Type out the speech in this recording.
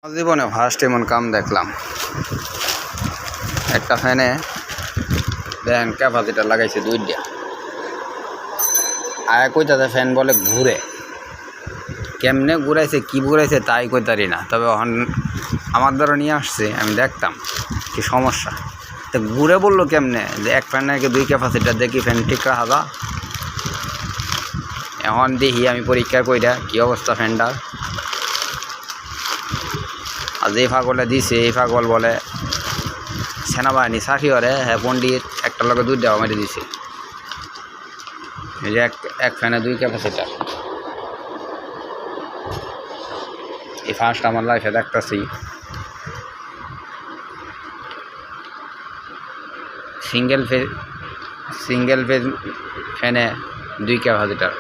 জীবনে ফার্স্ট এমন কাম দেখলাম। একটা ফ্যানে দেখেন ক্যাপাসিটার লাগাইছে দুইটা, আর কইতাছে ফ্যান বলে ঘুরে। কেমনে ঘুরাইছে কি ঘুরাইছে তাই কইতারি না, তবে আমার দ্বারা নিয়ে আসছে আমি দেখতাম কি সমস্যা। তো ঘুরে বললো কেমনে যে এক ফ্যান নাকি দুই ক্যাপাসিটার, দেখি ফ্যান ঠিক রাখা যা। এখন দেখি আমি পরীক্ষা কইরা কি অবস্থা ফ্যানটার। আর যে ফাগলে দিছে এই ফাগল বলে সেনাবাহিনী চাকরি করে, হ্যাঁ পণ্ডিত একটা লগে দুধ দেওয়া মেরে দিছে। এই যে এক ফ্যানে দুই ক্যাপাসিটার, এই ফার্স্ট আমার লাইফে দেখতেছি। সিঙ্গেল ফেজ ফ্যানে দুই ক্যাপাসিটার।